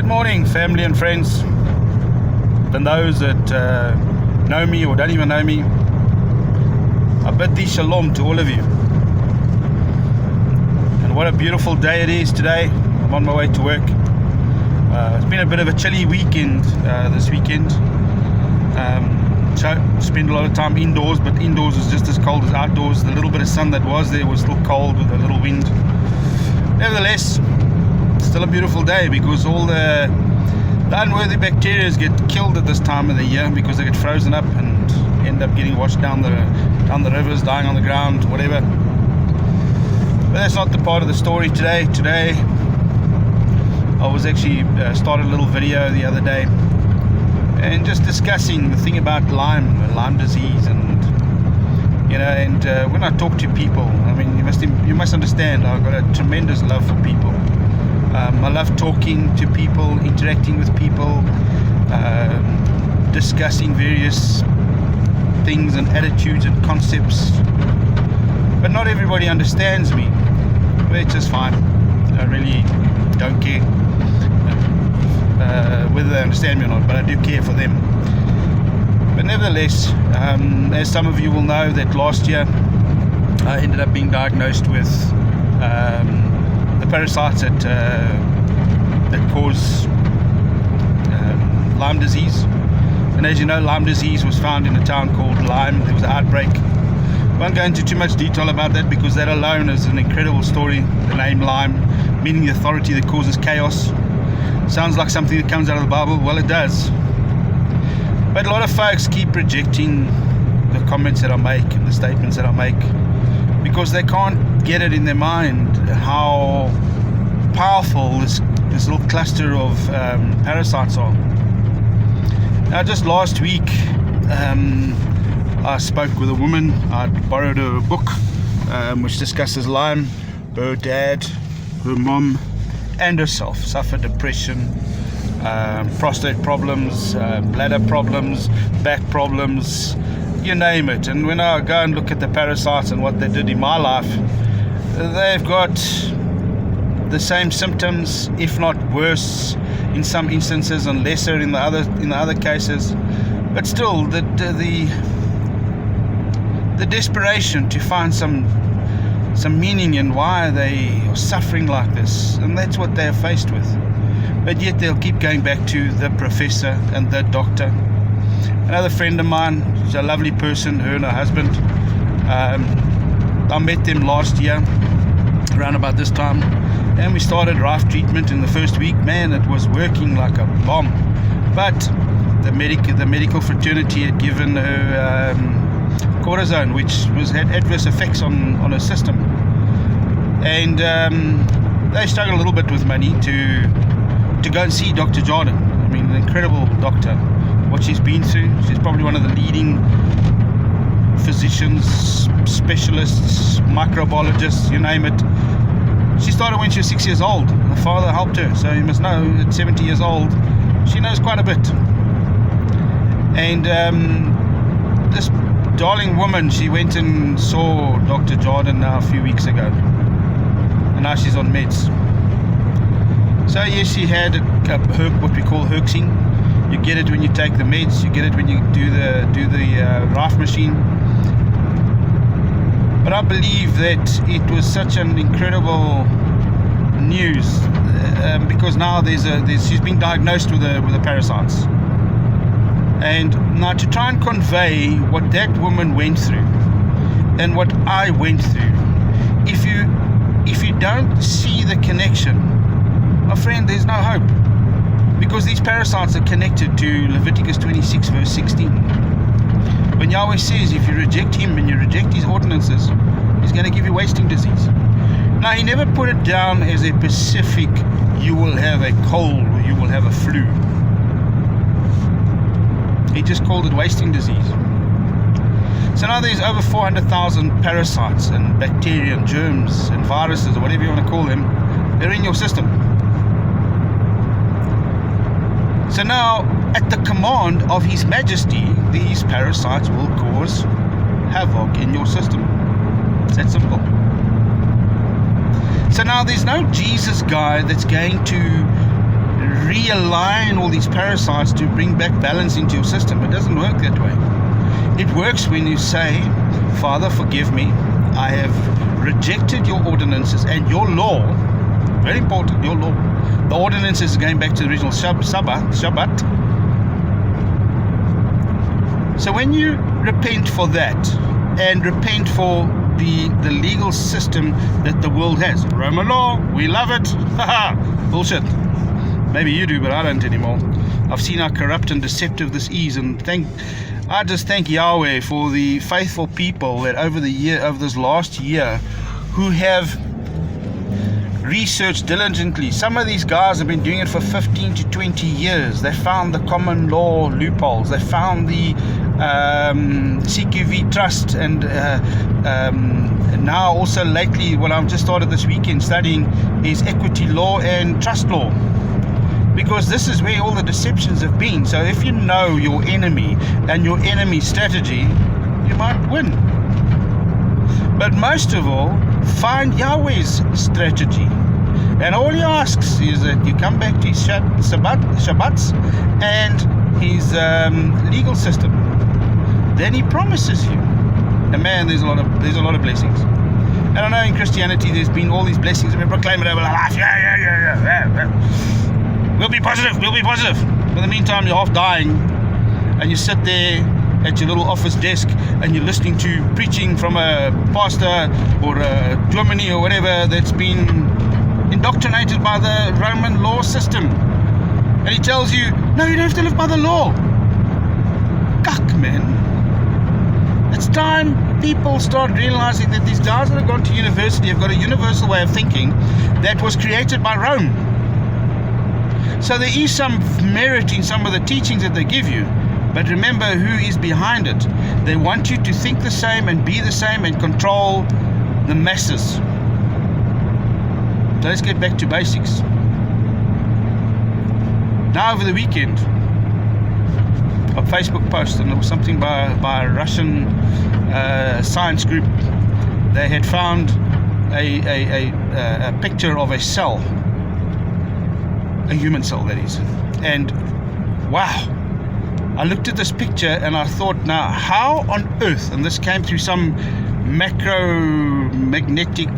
Good morning, family and friends, and those that know me or don't even know me. I bid thee shalom to all of you. And what a beautiful day it is today. I'm on my way to work. It's been a bit of a chilly weekend this weekend. So spent a lot of time indoors, but indoors was just as cold as outdoors. The little bit of sun that was there was still cold with a little wind. Nevertheless, still a beautiful day because all the unworthy bacteria get killed at this time of the year because they get frozen up and end up getting washed down the rivers, dying on the ground, whatever. But that's not the part of the story today. Today I was actually started a little video the other day and just discussing the thing about Lyme disease, and when I talk to people, I mean, you must understand, I've got a tremendous love for people. I love talking to people, interacting with people, discussing various things and attitudes and concepts. But not everybody understands me, which is fine. I really don't care whether they understand me or not, but I do care for them. But nevertheless, as some of you will know, that last year I ended up being diagnosed with the parasites that cause Lyme disease. And as you know, Lyme disease was found in a town called Lyme. There was an outbreak. I won't go into too much detail about that because that alone is an incredible story. The name Lyme, meaning the authority that causes chaos. Sounds like something that comes out of the Bible. Well, it does. But a lot of folks keep rejecting the comments that I make and the statements that I make because they can't get it in their mind how powerful this little cluster of parasites are. Now, just last week I spoke with a woman. I borrowed a book which discusses Lyme. Her dad, her mom and herself suffered depression, prostate problems, bladder problems, back problems, you name it. And when I go and look at the parasites and what they did in my life, they've got the same symptoms, if not worse in some instances and lesser in the other cases. But still, the desperation to find some meaning in why they are suffering like this, and that's what they are faced with. But yet they'll keep going back to the professor and the doctor. Another friend of mine, she's a lovely person, her and her husband. I met them last year around about this time, and we started rife treatment. In the first week, man, it was working like a bomb. But the medical fraternity had given her cortisone, which had adverse effects on her system, and they struggled a little bit with money to go and see Dr. Jordan. I mean, an incredible doctor. What she's been through, she's probably one of the leading physicians, specialists, microbiologists, you name it. She started when she was 6 years old. Her father helped her, so you must know at 70 years old she knows quite a bit. And this darling woman, she went and saw Dr. Jordan now a few weeks ago, and now she's on meds. So yes, she had what we call herxing. You get it when you take the meds, you get it when you do the rife machine. But I believe that it was such an incredible news because now she's been diagnosed with the parasites. And now to try and convey what that woman went through and what I went through, if you don't see the connection, my friend, there's no hope. Because these parasites are connected to Leviticus 26 verse 16. When Yahweh says if you reject him and you reject his ordinances, he's going to give you wasting disease. Now, he never put it down as a specific, you will have a cold or you will have a flu. He just called it wasting disease. So now there's over 400,000 parasites and bacteria and germs and viruses or whatever you want to call them. They're in your system. So now, at the command of His Majesty, these parasites will cause havoc in your system. It's that simple. So now there's no Jesus guy that's going to realign all these parasites to bring back balance into your system. It doesn't work that way. It works when you say, Father, forgive me. I have rejected your ordinances and your law. Very important, your law. The ordinances going back to the original Shabbat. So when you repent for that and repent for the legal system that the world has, Roman law, we love it. Bullshit. Maybe you do, but I don't anymore. I've seen how corrupt and deceptive this is, and I just thank Yahweh for the faithful people that over this last year, who have researched diligently. Some of these guys have been doing it for 15 to 20 years. They found the common law loopholes. They found the CQV trust, and now also lately, what I've just started this weekend studying is equity law and trust law. Because this is where all the deceptions have been. So if you know your enemy and your enemy's strategy, you might win. But most of all, find Yahweh's strategy. And all he asks is that you come back to his Shabbats and his legal system. Then he promises you. And man, there's a lot of blessings. And I know in Christianity there's been all these blessings, and we proclaim it over our life. Yeah. We'll be positive. But in the meantime, you're half dying, and you sit there at your little office desk, and you're listening to preaching from a pastor or a Germany or whatever that's been indoctrinated by the Roman law system. And he tells you, no, you don't have to live by the law. Cuck, man. It's time people start realizing that these guys that have gone to university have got a universal way of thinking that was created by Rome. So there is some merit in some of the teachings that they give you, but remember who is behind it. They want you to think the same and be the same and control the masses. So let's get back to basics. Now over the weekend, a Facebook post, and it was something by a Russian science group. They had found a picture of a cell. A human cell, that is. And wow, I looked at this picture and I thought, now how on earth, and this came through some macromagnetic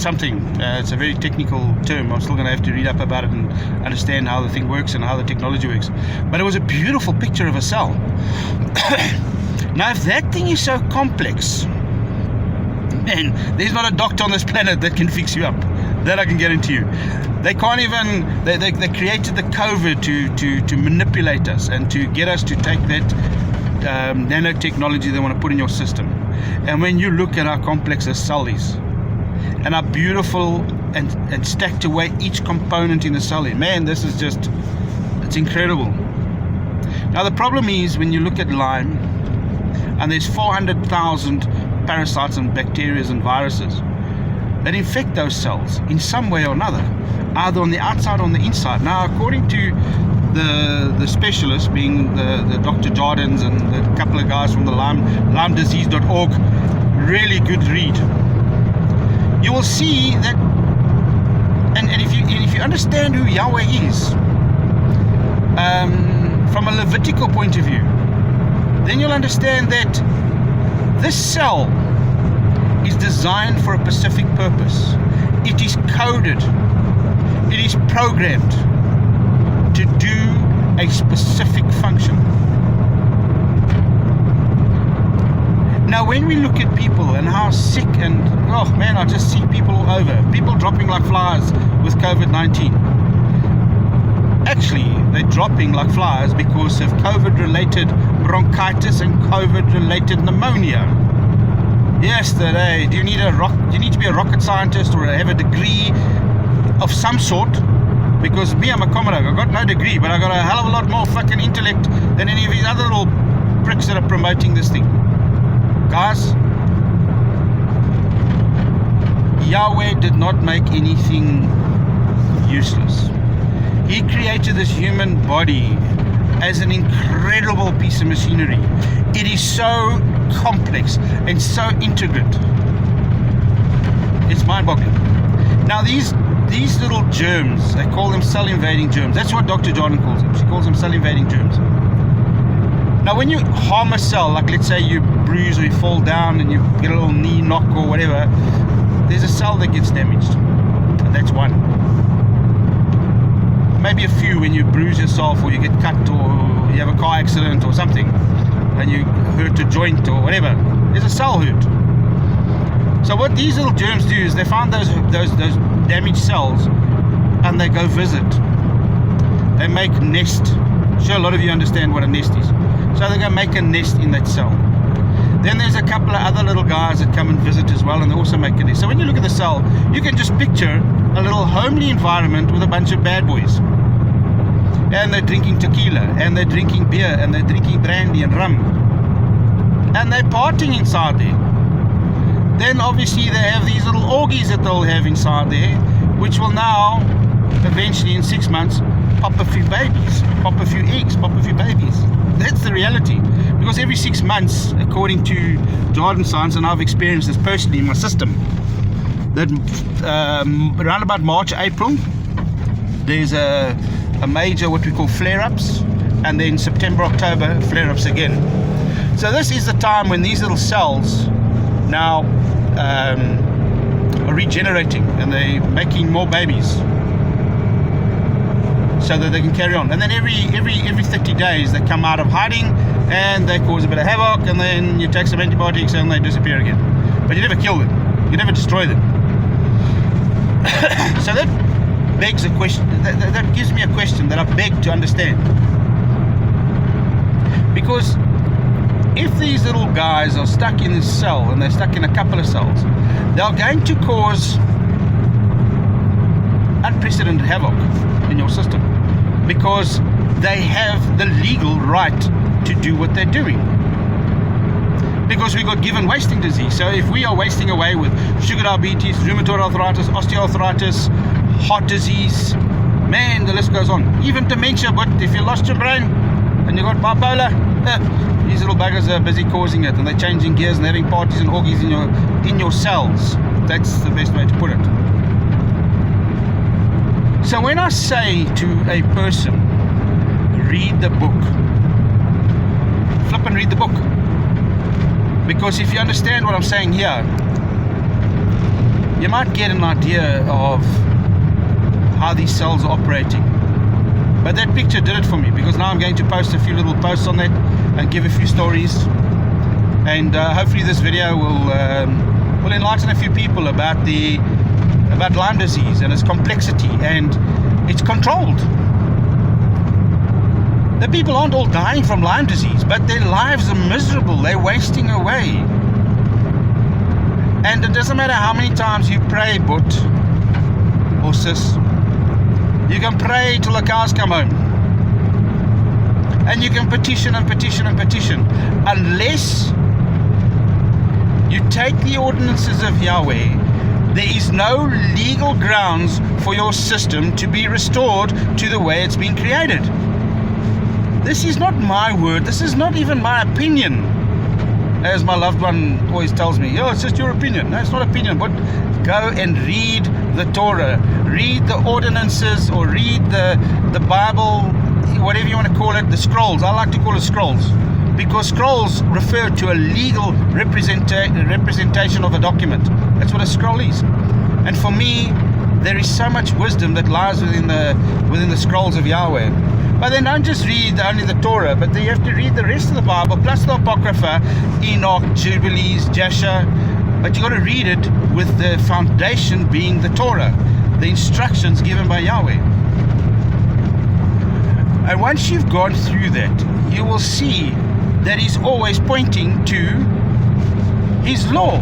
something, it's a very technical term, I'm still going to have to read up about it and understand how the thing works and how the technology works, but it was a beautiful picture of a cell. Now if that thing is so complex, man, there's not a doctor on this planet that can fix you up. That I can guarantee you. They can't even, they created the COVID to manipulate us and to get us to take that nanotechnology they want to put in your system. And when you look at how complex a cell is, and how beautiful and stacked away each component in the cell is, man, this is just, it's incredible. Now the problem is when you look at Lyme, and there's 400,000 parasites and bacteria and viruses that infect those cells in some way or another, either on the outside or on the inside. Now, according to the specialists, being the Dr. Jardins and the couple of guys from the LymeDisease.org, really good read, you will see that, and if you understand who Yahweh is, from a Levitical point of view, then you'll understand that this cell is designed for a specific purpose. It is coded, it is programmed to do a specific function. Now when we look at people and how sick, and oh man, I just see people all over, people dropping like flies with COVID-19. Actually, they're dropping like flies because of COVID-related bronchitis and COVID-related pneumonia. Yesterday, do you need to be a rocket scientist or have a degree of some sort? Because me, I'm a commoner. I've got no degree, but I've got a hell of a lot more fucking intellect than any of these other little pricks that are promoting this thing. Guys, Yahweh did not make anything useless. He created this human body as an incredible piece of machinery. It is so complex and so intricate. It's mind-boggling. Now these these little germs, they call them cell invading germs. That's what Dr. Jordan calls them. She calls them cell invading germs. Now when you harm a cell, like let's say you bruise or you fall down and you get a little knee knock or whatever, there's a cell that gets damaged, and that's one. Maybe a few when you bruise yourself or you get cut or you have a car accident or something and you hurt a joint or whatever. There's a cell hurt. So what these little germs do is they find those damaged cells and they go visit. They make nest. I'm sure a lot of you understand what a nest is. So they go make a nest in that cell. Then there's a couple of other little guys that come and visit as well, and they also make a nest. So when you look at the cell, you can just picture a little homely environment with a bunch of bad boys. And they're drinking tequila, and they're drinking beer, and they're drinking brandy and rum. And they're partying inside there. Then obviously they have these little orgies that they'll have inside there, which will now, eventually in 6 months, pop a few babies, pop a few eggs, pop a few babies. That's the reality. Because every 6 months, according to garden science, and I've experienced this personally in my system, that around about March, April, there's a major what we call flare-ups, and then September, October, flare-ups again. So this is the time when these little cells now are regenerating and they're making more babies so that they can carry on. And then every 30 days they come out of hiding and they cause a bit of havoc, and then you take some antibiotics and they disappear again. But you never kill them, you never destroy them. So that begs a question, that gives me a question that I beg to understand. Because if these little guys are stuck in this cell, and they're stuck in a couple of cells, they're going to cause unprecedented havoc in your system, because they have the legal right to do what they're doing. Because we got given wasting disease. So if we are wasting away with sugar diabetes, rheumatoid arthritis, osteoarthritis, heart disease, man, the list goes on. Even dementia. But if you lost your brain and you got bipolar, these little buggers are busy causing it, and they're changing gears and having parties and orgies in your cells. That's the best way to put it. So when I say to a person, read the book, flip and read the book. Because if you understand what I'm saying here, you might get an idea of how these cells are operating. But that picture did it for me, because now I'm going to post a few little posts on that and give a few stories, and hopefully this video will enlighten a few people about Lyme disease and its complexity, and it's controlled. The people aren't all dying from Lyme disease, but their lives are miserable. They're wasting away. And it doesn't matter how many times you pray, but or sis, you can pray till the cows come home. And you can petition and petition and petition, unless you take the ordinances of Yahweh. There is no legal grounds for your system to be restored to the way it's been created. This is not my word. This is not even my opinion. As my loved one always tells me, it's just your opinion. No, it's not opinion, but go and read the Torah. Read the ordinances, or read the Bible, whatever you want to call it, the scrolls. I like to call it scrolls, because scrolls refer to a legal representation of a document. That's what a scroll is. And for me, there is so much wisdom that lies within the scrolls of Yahweh. But then don't just read only the Torah, but you have to read the rest of the Bible, plus the Apocrypha, Enoch, Jubilees, Jasher. But you got to read it with the foundation being the Torah, the instructions given by Yahweh. And once you've gone through that, you will see that He's always pointing to His law,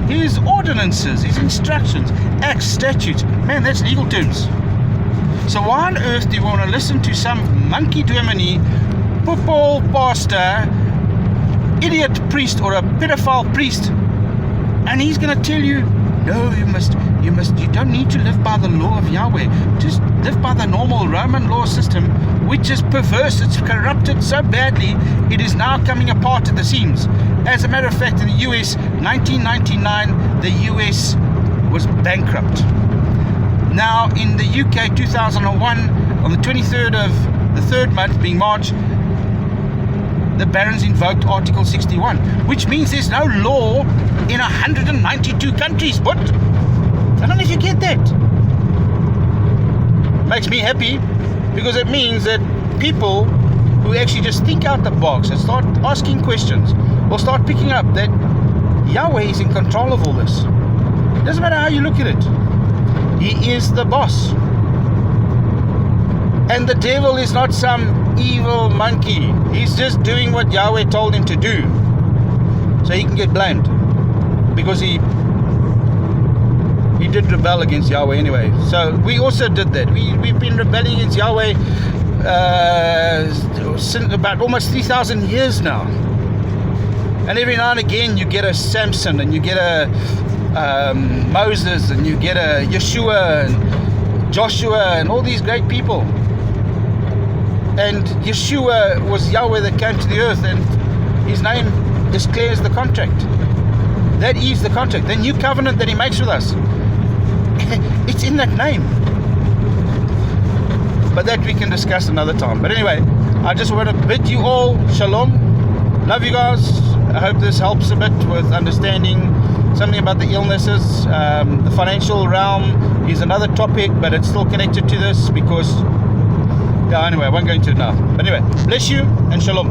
His ordinances, His instructions, acts, statutes. Man, that's legal terms. So why on earth do you want to listen to some monkey dominee, football pastor, idiot priest, or a pedophile priest, and he's going to tell you, no, you don't need to live by the law of Yahweh. Just live by the normal Roman law system, which is perverse. It's corrupted so badly, it is now coming apart at the seams. As a matter of fact, in the US, 1999, the US was bankrupt. Now in the UK 2001, on the 23rd of the third month, being March, the barons invoked Article 61, which means there's no law in 192 countries. What? I don't know if you get that. Makes me happy, because it means that people who actually just think out the box and start asking questions will start picking up that Yahweh is in control of all this. Doesn't matter how you look at it. He is the boss. And the devil is not some evil monkey. He's just doing what Yahweh told him to do, so he can get blamed, because he did rebel against Yahweh anyway. So we also did that. We've been rebelling against Yahweh since about almost 3,000 years now. And every now and again you get a Samson, and you get a Moses, and you get a Yeshua and Joshua and all these great people. And Yeshua was Yahweh that came to the earth, and his name declares the contract. That is the contract. The new covenant that he makes with us, it's in that name. But that we can discuss another time. But anyway, I just want to bid you all shalom. Love you guys. I hope this helps a bit with understanding something about the illnesses. The financial realm is another topic, but it's still connected to this, because, yeah, anyway, I won't go into it now. But anyway, bless you and shalom.